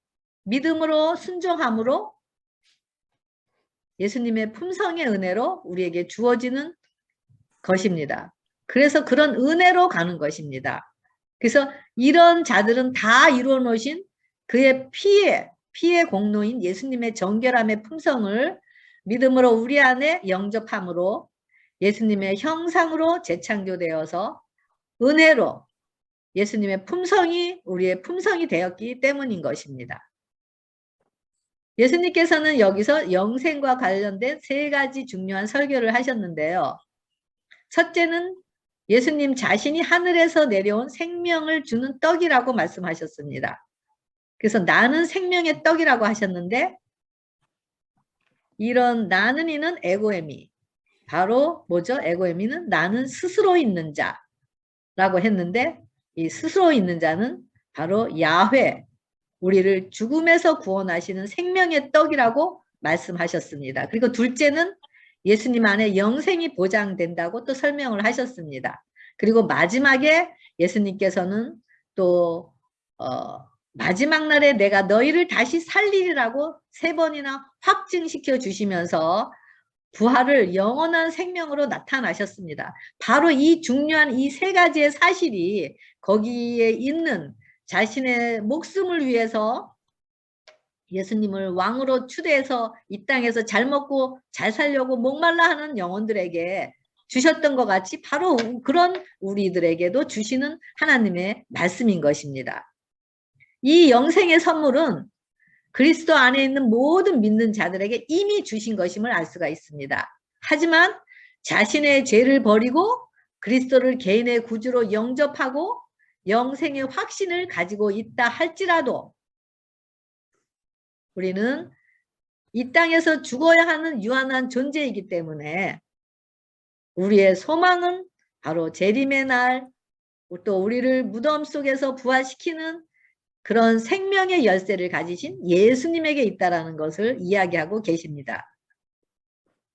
믿음으로 순종함으로 예수님의 품성의 은혜로 우리에게 주어지는 것입니다. 그래서 그런 은혜로 가는 것입니다. 그래서 이런 자들은 다 이루어 놓으신 그의 피의 공로인 예수님의 정결함의 품성을 믿음으로 우리 안에 영접함으로 예수님의 형상으로 재창조되어서 은혜로 예수님의 품성이 우리의 품성이 되었기 때문인 것입니다. 예수님께서는 여기서 영생과 관련된 세 가지 중요한 설교를 하셨는데요. 첫째는 예수님 자신이 하늘에서 내려온 생명을 주는 떡이라고 말씀하셨습니다. 그래서 나는 생명의 떡이라고 하셨는데 이런 나는 이는 에고에미. 바로 뭐죠? 에고에미는 나는 스스로 있는 자라고 했는데 이 스스로 있는 자는 바로 야훼, 우리를 죽음에서 구원하시는 생명의 떡이라고 말씀하셨습니다. 그리고 둘째는 예수님 안에 영생이 보장된다고 또 설명을 하셨습니다. 그리고 마지막에 예수님께서는 또 마지막 날에 내가 너희를 다시 살리리라고 3번이나 확증시켜 주시면서 부활을 영원한 생명으로 나타나셨습니다. 바로 이 중요한 이 3가지의 사실이 거기에 있는 자신의 목숨을 위해서 예수님을 왕으로 추대해서 이 땅에서 잘 먹고 잘 살려고 목말라 하는 영혼들에게 주셨던 것 같이 바로 그런 우리들에게도 주시는 하나님의 말씀인 것입니다. 이 영생의 선물은 그리스도 안에 있는 모든 믿는 자들에게 이미 주신 것임을 알 수가 있습니다. 하지만 자신의 죄를 버리고 그리스도를 개인의 구주로 영접하고 영생의 확신을 가지고 있다 할지라도 우리는 이 땅에서 죽어야 하는 유한한 존재이기 때문에 우리의 소망은 바로 재림의 날, 또 우리를 무덤 속에서 부활시키는 그런 생명의 열쇠를 가지신 예수님에게 있다라는 것을 이야기하고 계십니다.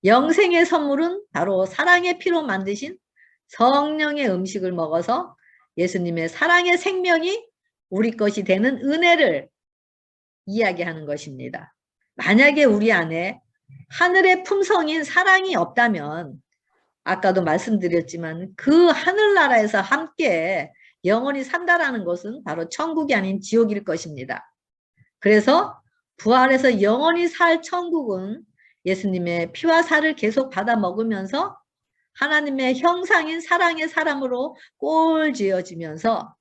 영생의 선물은 바로 사랑의 피로 만드신 성령의 음식을 먹어서 예수님의 사랑의 생명이 우리 것이 되는 은혜를 이야기하는 것입니다. 만약에 우리 안에 하늘의 품성인 사랑이 없다면 아까도 말씀드렸지만 그 하늘나라에서 함께 영원히 산다라는 것은 바로 천국이 아닌 지옥일 것입니다. 그래서 부활해서 영원히 살 천국은 예수님의 피와 살을 계속 받아 먹으면서 하나님의 형상인 사랑의 사람으로 꼴지어지면서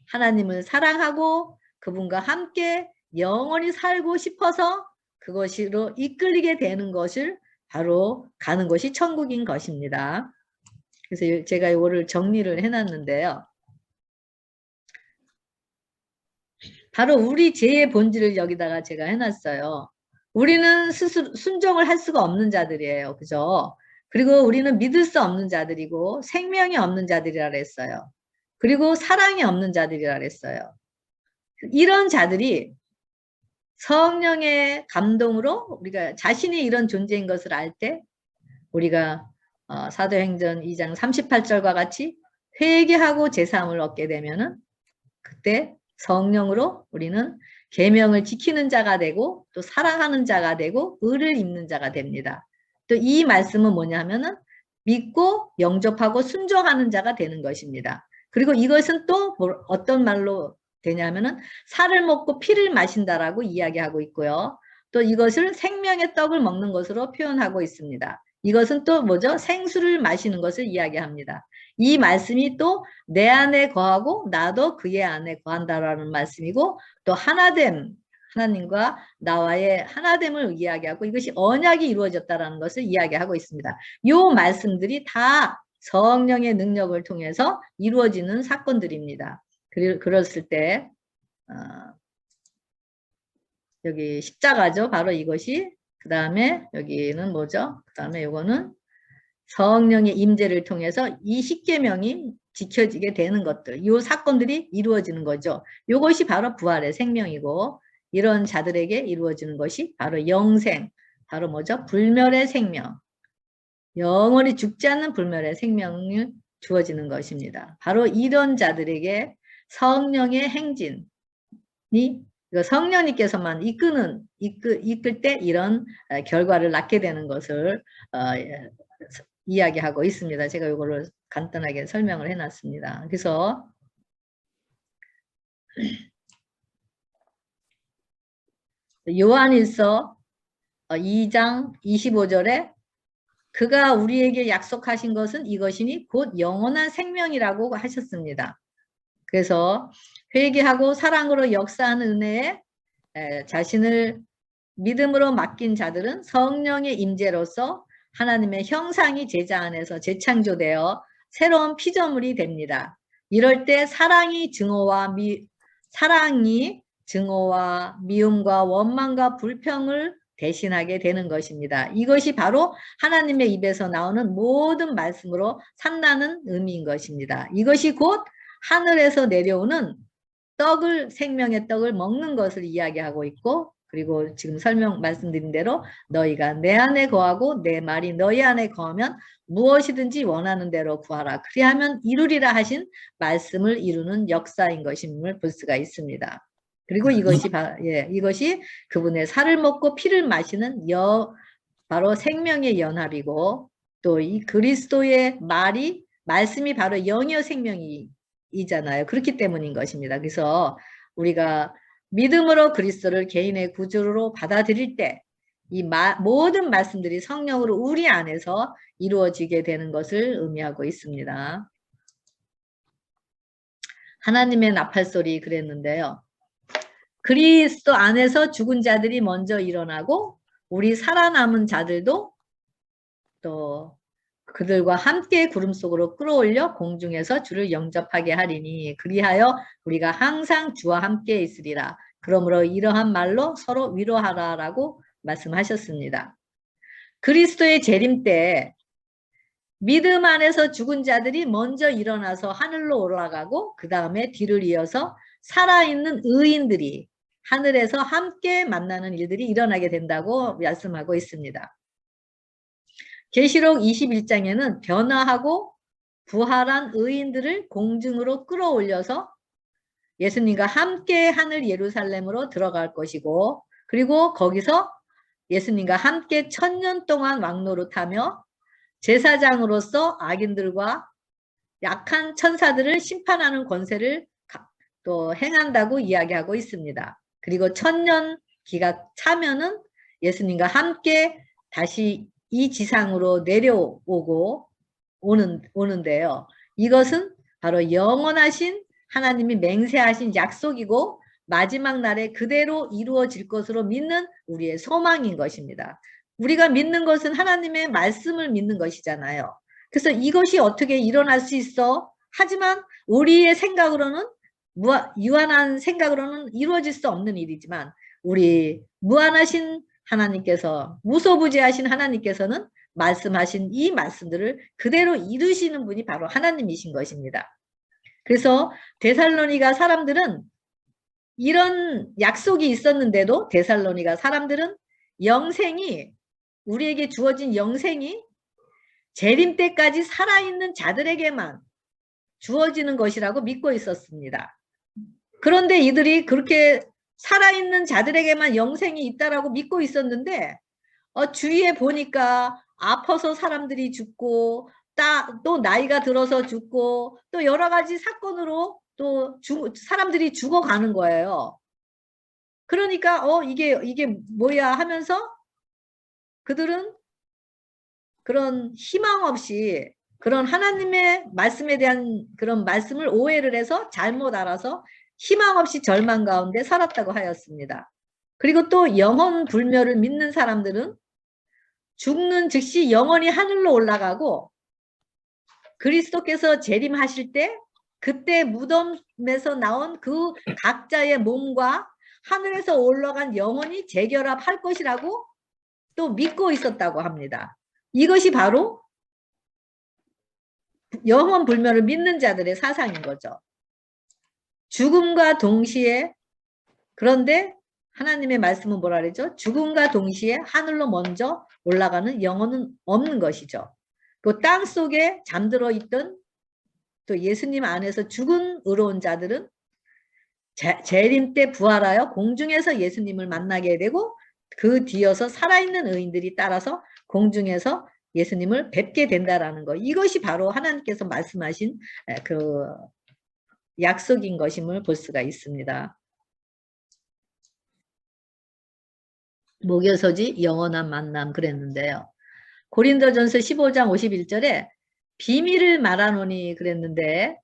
하나님을 사랑하고 그분과 함께 영원히 살고 싶어서 그것으로 이끌리게 되는 것을 바로 가는 것이 천국인 것입니다. 그래서 제가 이거를 정리를 해놨는데요. 바로 우리 죄의 본질을 여기다가 제가 해놨어요. 우리는 스스로 순종을 할 수가 없는 자들이에요. 그죠? 그리고 우리는 믿을 수 없는 자들이고 생명이 없는 자들이라 그랬어요. 그리고 사랑이 없는 자들이라 그랬어요. 이런 자들이 성령의 감동으로 우리가 자신이 이런 존재인 것을 알 때 우리가 사도행전 2장 38절과 같이 회개하고 제사함을 얻게 되면은 그때 성령으로 우리는 계명을 지키는 자가 되고 또 사랑하는 자가 되고 의를 입는 자가 됩니다. 또 이 말씀은 뭐냐면은 믿고 영접하고 순종하는 자가 되는 것입니다. 그리고 이것은 또 어떤 말로 되냐면은 살을 먹고 피를 마신다라고 이야기하고 있고요. 또 이것을 생명의 떡을 먹는 것으로 표현하고 있습니다. 이것은 또 뭐죠? 생수를 마시는 것을 이야기합니다. 이 말씀이 또 내 안에 거하고 나도 그의 안에 거한다라는 말씀이고 또 하나됨, 하나님과 나와의 하나됨을 이야기하고 이것이 언약이 이루어졌다라는 것을 이야기하고 있습니다. 이 말씀들이 다 성령의 능력을 통해서 이루어지는 사건들입니다. 그랬을 때 여기 십자가죠. 바로 이것이. 그 다음에 여기는 뭐죠? 그 다음에 이거는 성령의 임재를 통해서 이 십계명이 지켜지게 되는 것들, 이 사건들이 이루어지는 거죠. 이것이 바로 부활의 생명이고 이런 자들에게 이루어지는 것이 바로 영생, 바로 뭐죠? 불멸의 생명, 영원히 죽지 않는 불멸의 생명이 주어지는 것입니다. 바로 이런 자들에게 성령의 행진이 성령님께서만 이끌 때 이런 결과를 낳게 되는 것을 이야기하고 있습니다. 제가 이거를 간단하게 설명을 해놨습니다. 그래서 요한일서 2장 25절에 그가 우리에게 약속하신 것은 이것이니 곧 영원한 생명이라고 하셨습니다. 그래서 회개하고 사랑으로 역사하는 은혜에 자신을 믿음으로 맡긴 자들은 성령의 임재로서 하나님의 형상이 제자 안에서 재창조되어 새로운 피조물이 됩니다. 이럴 때 사랑이 증오와 미움과 원망과 불평을 대신하게 되는 것입니다. 이것이 바로 하나님의 입에서 나오는 모든 말씀으로 산다는 의미인 것입니다. 이것이 곧 하늘에서 내려오는 생명의 떡을 먹는 것을 이야기하고 있고 그리고 지금 말씀드린 대로 너희가 내 안에 거하고 내 말이 너희 안에 거하면 무엇이든지 원하는 대로 구하라. 그리하면 이루리라 하신 말씀을 이루는 역사인 것임을 볼 수가 있습니다. 그리고 이것이 그분의 살을 먹고 피를 마시는 바로 생명의 연합이고 또 이 그리스도의 말씀이 바로 영이요 생명이잖아요. 그렇기 때문인 것입니다. 그래서 우리가 믿음으로 그리스도를 개인의 구주로 받아들일 때 이 모든 말씀들이 성령으로 우리 안에서 이루어지게 되는 것을 의미하고 있습니다. 하나님의 나팔소리 그랬는데요. 그리스도 안에서 죽은 자들이 먼저 일어나고 우리 살아남은 자들도 또 그들과 함께 구름 속으로 끌어올려 공중에서 주를 영접하게 하리니 그리하여 우리가 항상 주와 함께 있으리라. 그러므로 이러한 말로 서로 위로하라라고 말씀하셨습니다. 그리스도의 재림 때 믿음 안에서 죽은 자들이 먼저 일어나서 하늘로 올라가고 그 다음에 뒤를 이어서 살아있는 의인들이 하늘에서 함께 만나는 일들이 일어나게 된다고 말씀하고 있습니다. 계시록 21장에는 변화하고 부활한 의인들을 공중으로 끌어올려서 예수님과 함께 하늘 예루살렘으로 들어갈 것이고 그리고 거기서 예수님과 함께 1000년 동안 왕노릇하며 제사장으로서 악인들과 약한 천사들을 심판하는 권세를 또 행한다고 이야기하고 있습니다. 그리고 1000년 기가 차면은 예수님과 함께 다시 이 지상으로 내려오고 오는데요. 이것은 바로 영원하신 하나님이 맹세하신 약속이고 마지막 날에 그대로 이루어질 것으로 믿는 우리의 소망인 것입니다. 우리가 믿는 것은 하나님의 말씀을 믿는 것이잖아요. 그래서 이것이 어떻게 일어날 수 있어? 하지만 우리의 생각으로는 유한한 생각으로는 이루어질 수 없는 일이지만 우리 무한하신 하나님께서 무소부지하신 하나님께서는 말씀하신 이 말씀들을 그대로 이루시는 분이 바로 하나님이신 것입니다. 그래서 데살로니가 사람들은 이런 약속이 있었는데도 데살로니가 사람들은 영생이 우리에게 주어진 영생이 재림 때까지 살아있는 자들에게만 주어지는 것이라고 믿고 있었습니다. 그런데 이들이 그렇게 살아있는 자들에게만 영생이 있다라고 믿고 있었는데 주위에 보니까 아파서 사람들이 죽고 또 나이가 들어서 죽고 또 여러 가지 사건으로 또 사람들이 죽어가는 거예요. 그러니까 이게 뭐야 하면서 그들은 그런 희망 없이 그런 하나님의 말씀에 대한 그런 말씀을 오해를 해서 잘못 알아서 희망 없이 절망 가운데 살았다고 하였습니다. 그리고 또 영혼 불멸을 믿는 사람들은 죽는 즉시 영원히 하늘로 올라가고 그리스도께서 재림하실 때 그때 무덤에서 나온 그 각자의 몸과 하늘에서 올라간 영혼이 재결합할 것이라고 또 믿고 있었다고 합니다. 이것이 바로 영혼 불멸을 믿는 자들의 사상인 거죠. 죽음과 동시에 그런데 하나님의 말씀은 뭐라 그러죠? 죽음과 동시에 하늘로 먼저 올라가는 영혼은 없는 것이죠. 그 땅 속에 잠들어 있던 또 예수님 안에서 죽은 의로운 자들은 재림 때 부활하여 공중에서 예수님을 만나게 되고 그 뒤어서 살아있는 의인들이 따라서 공중에서 예수님을 뵙게 된다라는 것. 이것이 바로 하나님께서 말씀하신 그 약속인 것임을 볼 수가 있습니다. 목요소지 영원한 만남 그랬는데요. 고린도전서 15장 51절에 비밀을 말하노니 그랬는데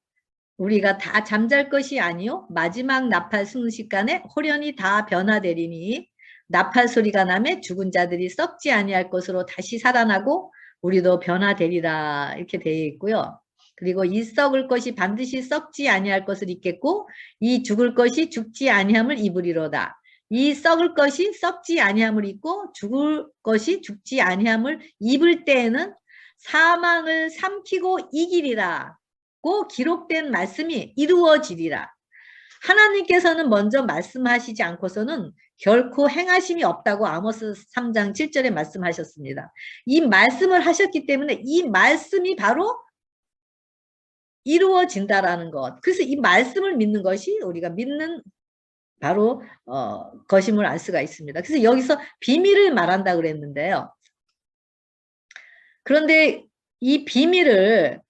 우리가 다 잠잘 것이 아니요 마지막 나팔 순식간에 홀연히 다 변화되리니 나팔 소리가 나매 죽은 자들이 썩지 아니할 것으로 다시 살아나고 우리도 변화되리라 이렇게 되어 있고요. 그리고 이 썩을 것이 반드시 썩지 아니할 것을 입겠고 이 죽을 것이 죽지 아니함을 입으리로다. 이 썩을 것이 썩지 아니함을 입고 죽을 것이 죽지 아니함을 입을 때에는 사망을 삼키고 이기리라고 기록된 말씀이 이루어지리라. 하나님께서는 먼저 말씀하시지 않고서는 결코 행하심이 없다고 아모스 3장 7절에 말씀하셨습니다. 이 말씀을 하셨기 때문에 이 말씀이 바로 이루어진다라는 것. 그래서 이 말씀을 믿는 것이 우리가 믿는 바로 것임을 알 수가 있습니다. 그래서 여기서 비밀을 말한다 그랬는데요. 그런데 이 비밀을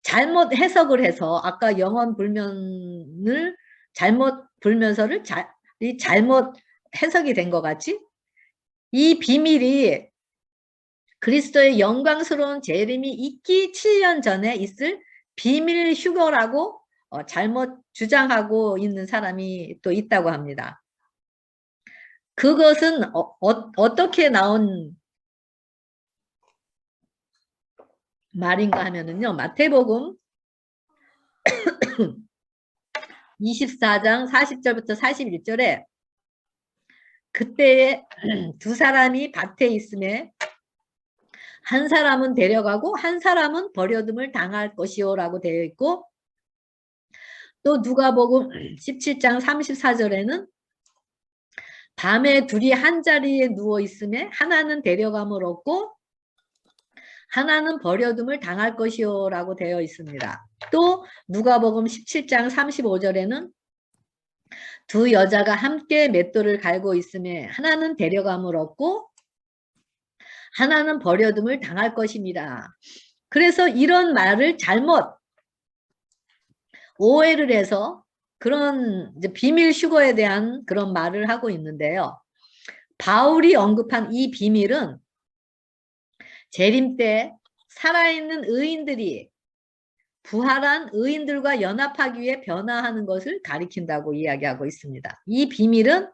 잘못 해석을 해서 아까 영원 불면을 잘못 불면서를 잘못 해석이 된 것 같이 이 비밀이 그리스도의 영광스러운 재림이 있기 7년 전에 있을 비밀 휴거라고 잘못 주장하고 있는 사람이 또 있다고 합니다. 그것은 어떻게 나온 말인가 하면은요. 마태복음 24장 40절부터 41절에 그때에 두 사람이 밭에 있음에 한 사람은 데려가고 한 사람은 버려둠을 당할 것이요라고 되어 있고 또 누가복음 17장 34절에는 밤에 둘이 한 자리에 누워 있음에 하나는 데려감을 얻고 하나는 버려둠을 당할 것이요라고 되어 있습니다. 또 누가복음 17장 35절에는 두 여자가 함께 맷돌을 갈고 있음에 하나는 데려감을 얻고 하나는 버려둠을 당할 것입니다. 그래서 이런 말을 잘못 오해를 해서 그런 이제 비밀 휴거에 대한 그런 말을 하고 있는데요. 바울이 언급한 이 비밀은 재림 때 살아있는 의인들이 부활한 의인들과 연합하기 위해 변화하는 것을 가리킨다고 이야기하고 있습니다. 이 비밀은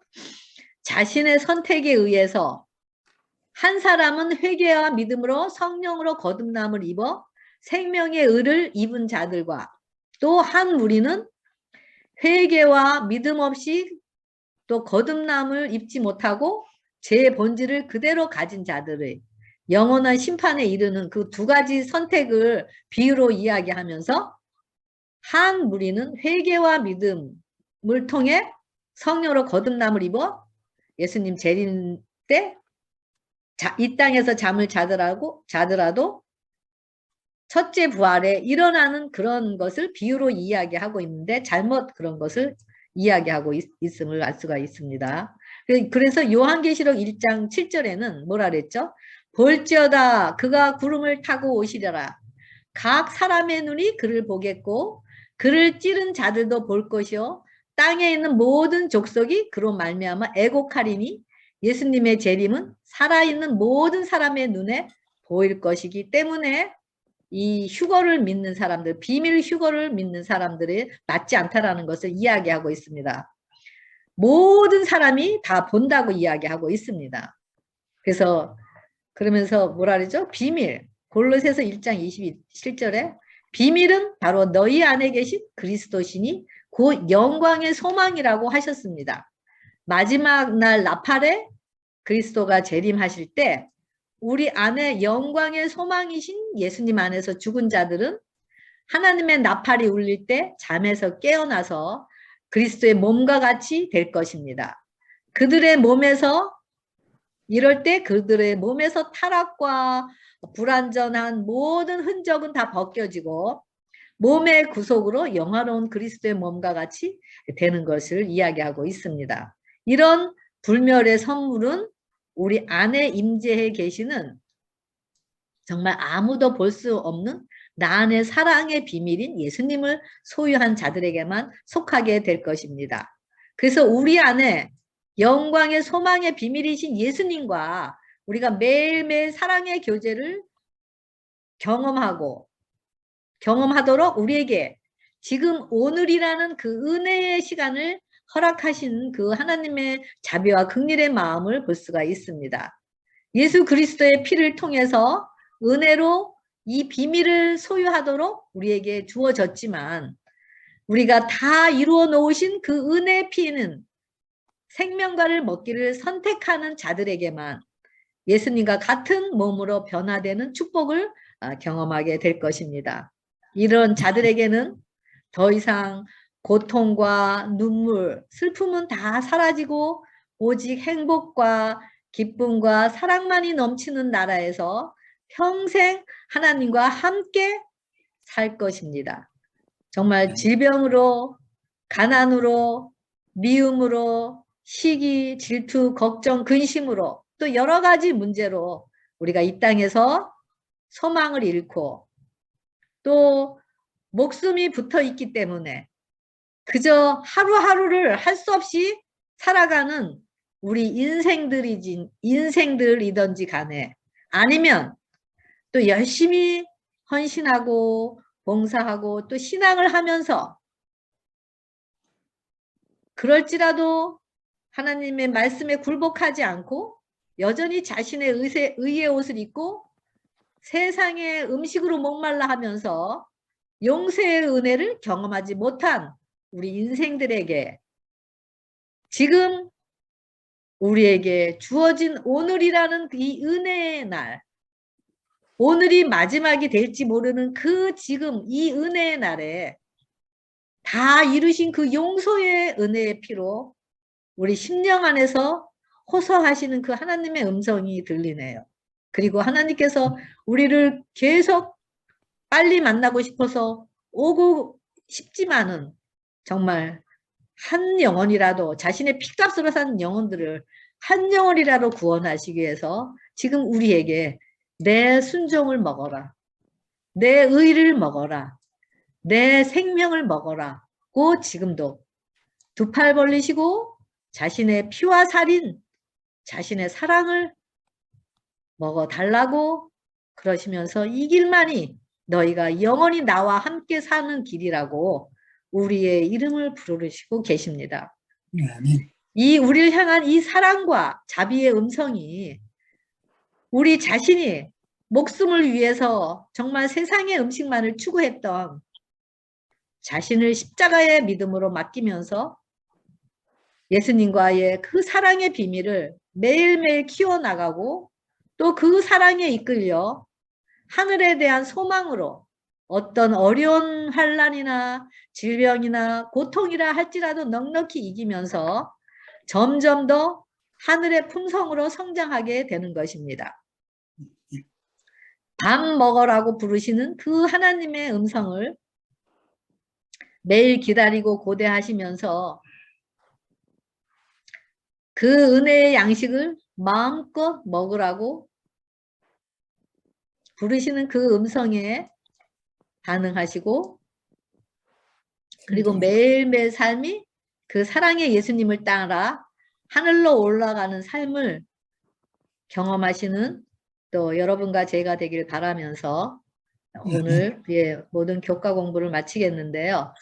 자신의 선택에 의해서 한 사람은 회개와 믿음으로 성령으로 거듭남을 입어 생명의 의를 입은 자들과 또 한 무리는 회개와 믿음 없이 또 거듭남을 입지 못하고 제 본질을 그대로 가진 자들의 영원한 심판에 이르는 그 두 가지 선택을 비유로 이야기하면서 한 무리는 회개와 믿음을 통해 성령으로 거듭남을 입어 예수님 재림 때 이 땅에서 잠을 자더라도 첫째 부활에 일어나는 그런 것을 비유로 이야기하고 있는데 잘못 그런 것을 이야기하고 있음을 알 수가 있습니다. 그래서 요한계시록 1장 7절에는 뭐라 그랬죠? 볼지어다 그가 구름을 타고 오시려라. 각 사람의 눈이 그를 보겠고 그를 찌른 자들도 볼 것이요 땅에 있는 모든 족속이 그로 말미암아 애곡하리니 예수님의 재림은 살아있는 모든 사람의 눈에 보일 것이기 때문에 이 휴거를 믿는 사람들, 비밀 휴거를 믿는 사람들이 맞지 않다라는 것을 이야기하고 있습니다. 모든 사람이 다 본다고 이야기하고 있습니다. 그래서 그러면서 뭐라 그러죠? 비밀. 골로새서 1장 27절에 비밀은 바로 너희 안에 계신 그리스도시니 곧 영광의 소망이라고 하셨습니다. 마지막 날 나팔에 그리스도가 재림하실 때 우리 안에 영광의 소망이신 예수님 안에서 죽은 자들은 하나님의 나팔이 울릴 때 잠에서 깨어나서 그리스도의 몸과 같이 될 것입니다. 그들의 몸에서 이럴 때 그들의 몸에서 타락과 불완전한 모든 흔적은 다 벗겨지고 몸의 구속으로 영화로운 그리스도의 몸과 같이 되는 것을 이야기하고 있습니다. 이런 불멸의 선물은 우리 안에 임재해 계시는 정말 아무도 볼 수 없는 나 안의 사랑의 비밀인 예수님을 소유한 자들에게만 속하게 될 것입니다. 그래서 우리 안에 영광의 소망의 비밀이신 예수님과 우리가 매일매일 사랑의 교제를 경험하도록 우리에게 지금 오늘이라는 그 은혜의 시간을 허락하신 그 하나님의 자비와 긍휼의 마음을 볼 수가 있습니다. 예수 그리스도의 피를 통해서 은혜로 이 비밀을 소유하도록 우리에게 주어졌지만 우리가 다 이루어 놓으신 그 은혜의 피는 생명과를 먹기를 선택하는 자들에게만 예수님과 같은 몸으로 변화되는 축복을 경험하게 될 것입니다. 이런 자들에게는 더 이상 고통과 눈물, 슬픔은 다 사라지고 오직 행복과 기쁨과 사랑만이 넘치는 나라에서 평생 하나님과 함께 살 것입니다. 정말 질병으로, 가난으로, 미움으로, 시기, 질투, 걱정, 근심으로 또 여러 가지 문제로 우리가 이 땅에서 소망을 잃고 또 목숨이 붙어 있기 때문에 그저 하루하루를 할 수 없이 살아가는 우리 인생들이든지 간에 아니면 또 열심히 헌신하고 봉사하고 또 신앙을 하면서 그럴지라도 하나님의 말씀에 굴복하지 않고 여전히 자신의 의의 옷을 입고 세상의 음식으로 목말라 하면서 용서의 은혜를 경험하지 못한 우리 인생들에게 지금 우리에게 주어진 오늘이라는 이 은혜의 날, 오늘이 마지막이 될지 모르는 그 지금 이 은혜의 날에 다 이루신 그 용서의 은혜의 피로 우리 심령 안에서 호소하시는 그 하나님의 음성이 들리네요. 그리고 하나님께서 우리를 계속 빨리 만나고 싶어서 오고 싶지만은 정말 한 영혼이라도 자신의 피값으로 산 영혼들을 한 영혼이라도 구원하시기 위해서 지금 우리에게 내 순종을 먹어라. 내 의를 먹어라. 내 생명을 먹어라고 지금도 두 팔 벌리시고 자신의 피와 살인, 자신의 사랑을 먹어달라고 그러시면서 이 길만이 너희가 영원히 나와 함께 사는 길이라고 우리의 이름을 부르시고 계십니다. 아멘. 이 우리를 향한 이 사랑과 자비의 음성이 우리 자신이 목숨을 위해서 정말 세상의 음식만을 추구했던 자신을 십자가의 믿음으로 맡기면서 예수님과의 그 사랑의 비밀을 매일매일 키워나가고 또 그 사랑에 이끌려 하늘에 대한 소망으로 어떤 어려운 환난이나 질병이나 고통이라 할지라도 넉넉히 이기면서 점점 더 하늘의 품성으로 성장하게 되는 것입니다. 밥 먹으라고 부르시는 그 하나님의 음성을 매일 기다리고 고대하시면서 그 은혜의 양식을 마음껏 먹으라고 부르시는 그 음성에 반응하시고, 그리고 매일매일 삶이 그 사랑의 예수님을 따라 하늘로 올라가는 삶을 경험하시는 또 여러분과 제가 되길 바라면서 오늘 모든 교과 공부를 마치겠는데요.